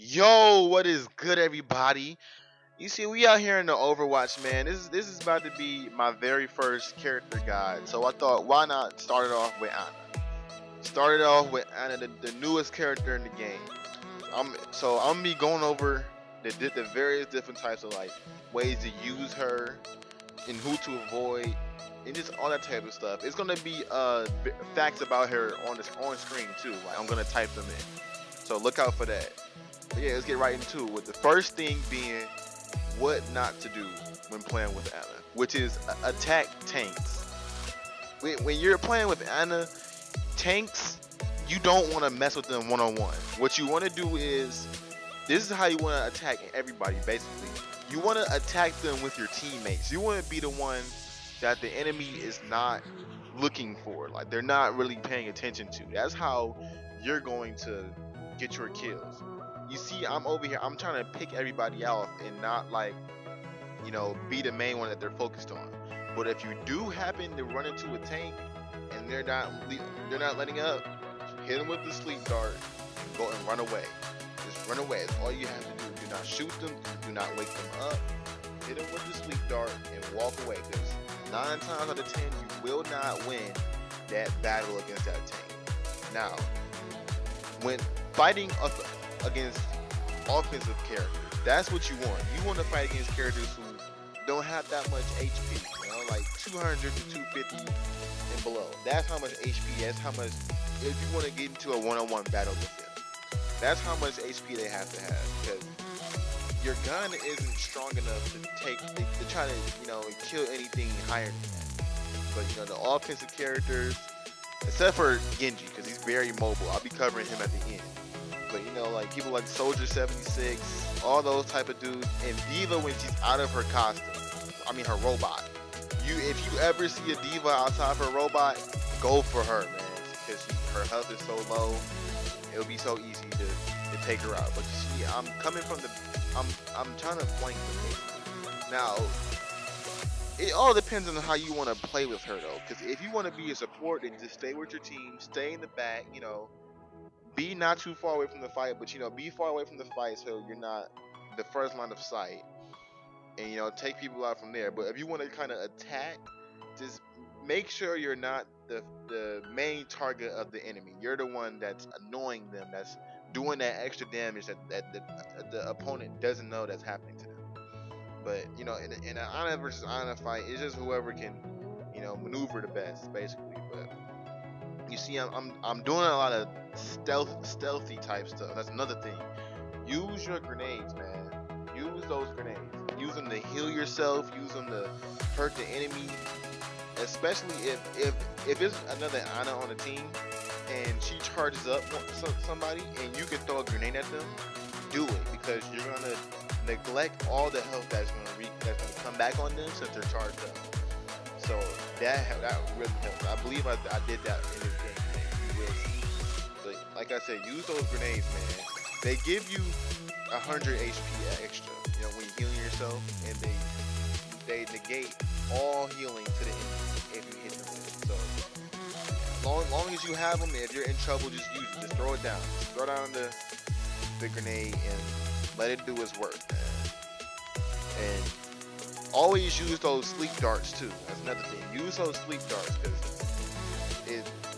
Yo, what is good, everybody? You see, we out here in the Overwatch, man. This is about to be my very first character guide. So I thought, why not start it off with Ana? Started off with Ana, the newest character in the game. I'm gonna be going over the various different types of like ways to use her and who to avoid and just all that type of stuff. It's gonna be facts about her on screen too. Like I'm gonna type them in. So look out for that. But yeah, let's get right into it. With the first thing being what not to do when playing with Ana, which is attack tanks. When you're playing with Ana, tanks, you don't want to mess with them one on one. What you want to do is, this is how you want to attack everybody. Basically, you want to attack them with your teammates. You want to be the one that the enemy is not looking for, like they're not really paying attention to. That's how you're going to get your kills. You see, I'm over here, I'm trying to pick everybody out and not like, be the main one that they're focused on. But if you do happen to run into a tank and they're not letting up, hit them with the sleep dart and go and run away. Just run away. That's all you have to do. Do not shoot them, do not wake them up. Hit them with the sleep dart and walk away, because 9 times out of 10 you will not win that battle against that tank. Now, when fighting against offensive characters, that's what you want. You want to fight against characters who don't have that much HP, like 200 to 250 and below. That's how much HP, that's how much, if you want to get into a one-on-one battle with them, that's how much HP they have to have, because your gun isn't strong enough to try to, kill anything higher than that. But, the offensive characters, except for Gengi, because he's very mobile, I'll be covering him at the end. But like people like Soldier 76, all those type of dudes, and Diva when she's out of her costume, her robot. If you ever see a Diva outside of her robot, go for her, man, because her health is so low. It'll be so easy to take her out. But you see, I'm trying to flank them. Now, it all depends on how you want to play with her though, because if you want to be a support, then just stay with your team, stay in the back, be not too far away from the fight, but be far away from the fight so you're not the first line of sight, and take people out from there. But if you want to kind of attack, just make sure you're not the main target of the enemy. You're the one that's annoying them, that's doing that extra damage that the opponent doesn't know that's happening to them. But in an Ana versus Ana fight, it's just whoever can maneuver the best, basically. But you see, I'm doing a lot of stealthy type stuff. That's another thing. Use your grenades, man. Use those grenades. Use them to heal yourself. Use them to hurt the enemy. Especially if it's another Ana on the team and she charges up somebody and you can throw a grenade at them, do it, because you're gonna neglect all the health that's gonna come back on them since they're charged up. So that really helps. I believe I did that in this game, man. You will see. But like I said, use those grenades, man. They give you 100 HP extra, when you're healing yourself, and they negate all healing to the enemy if you hit them with it. So long as you have them, if you're in trouble, just use it. Just throw it down. Just throw down the grenade and let it do its work, man. And always use those sleep darts too. That's another thing. Use those sleep darts, because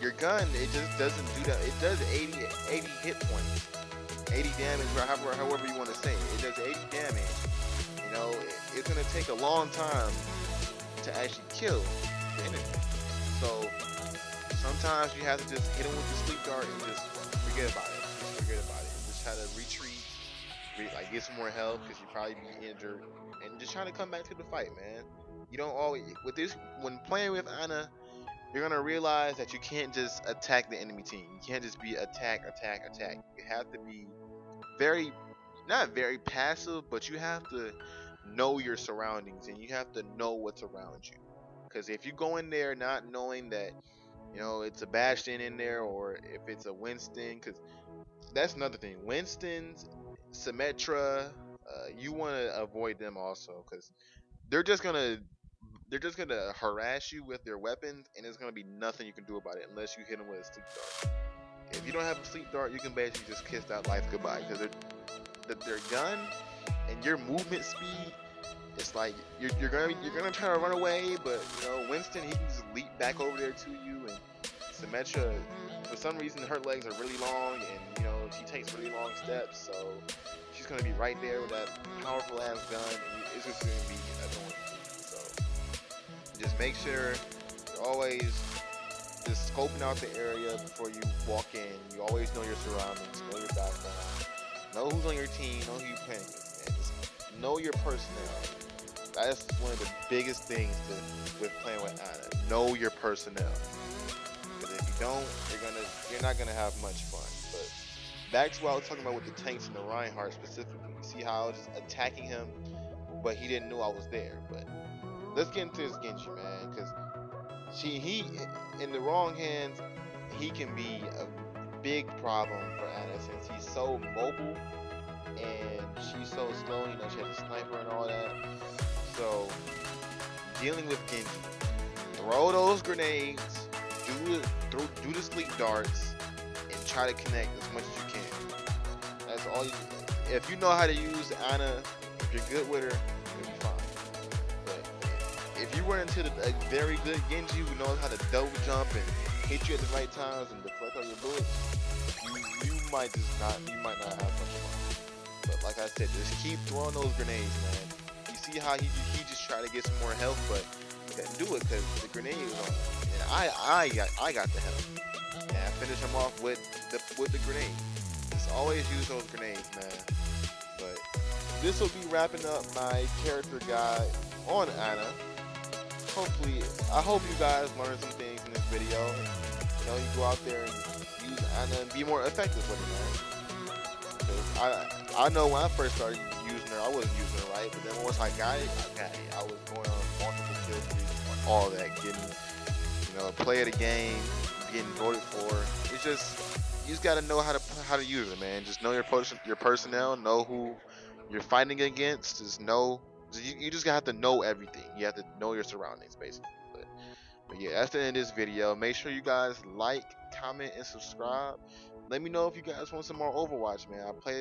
your gun, it just doesn't do that. It does 80 hit points, 80 damage, or however you want to say it. It does 80 damage. It's gonna take a long time to actually kill the enemy. So sometimes you have to just hit them with the sleep dart and just forget about it. Just forget about it. Just try to retreat, get some more health, because you probably be injured. And just trying to come back to the fight, man. You don't always, with this, when playing with Ana, you're gonna realize that you can't just attack the enemy team. You can't just be attack. You have to be not very passive, but you have to know your surroundings and you have to know what's around you. Because if you go in there not knowing that, it's a Bastion in there, or if it's a Winston, because that's another thing. Winstons, Symmetra, you want to avoid them also, because they're just gonna harass you with their weapons, and there's gonna be nothing you can do about it unless you hit them with a sleep dart. If you don't have a sleep dart, you can basically just kiss that life goodbye, because their gun and your movement speed, it's like you're gonna try to run away, but you know Winston, he can just leap back over there to you, and Symmetra, for some reason her legs are really long, and you know she takes really long steps, so she's gonna be right there with that powerful ass gun, and it's just gonna be annoying. So just make sure you're always just scoping out the area before you walk in. You always know your surroundings, know your background, know who's on your team, know who you're playing with, man. Just know your personnel. That's one of the biggest things with playing with Ana. Know your personnel. Because if you don't, you're not gonna have much fun. But back to what I was talking about with the tanks and the Reinhardt specifically. You see how I was just attacking him, but he didn't know I was there. But let's get into this Genji, man, because he in the wrong hands, he can be a big problem for Ana since he's so mobile and she's so slow. You know, she has a sniper and all that. So dealing with Genji, throw those grenades, do the sleep darts, and try to connect as much as you can. That's all you do. If you know how to use Ana, if you're good with her, you'll be fine. But if you run into a very good Genji who knows how to double jump and hit you at the right times and deflect all your bullets, you might not have much fun. But like I said, just keep throwing those grenades, man. You see how he just tried to get some more health, but he couldn't do it because the grenade was on him. And I got the health, and I finished him off with the grenade. Just always use those grenades, man. But this will be wrapping up my character guide on Ana. Hopefully, I hope you guys learned some things in this video. And, you know, you go out there and use Ana and be more effective with it, man. Because I know when I first started using her, I wasn't using her right, but then once I got it, I was going on multiple kill streaks, all that, getting, you know, play of the game, getting voted for. It's just, you just gotta know how to use it, man. Just know your personnel, know who you're fighting against. Just know, you just have to know everything. You have to know your surroundings, basically. But yeah, that's the end of this video. Make sure you guys like, comment, and subscribe. Let me know if you guys want some more Overwatch, man. I play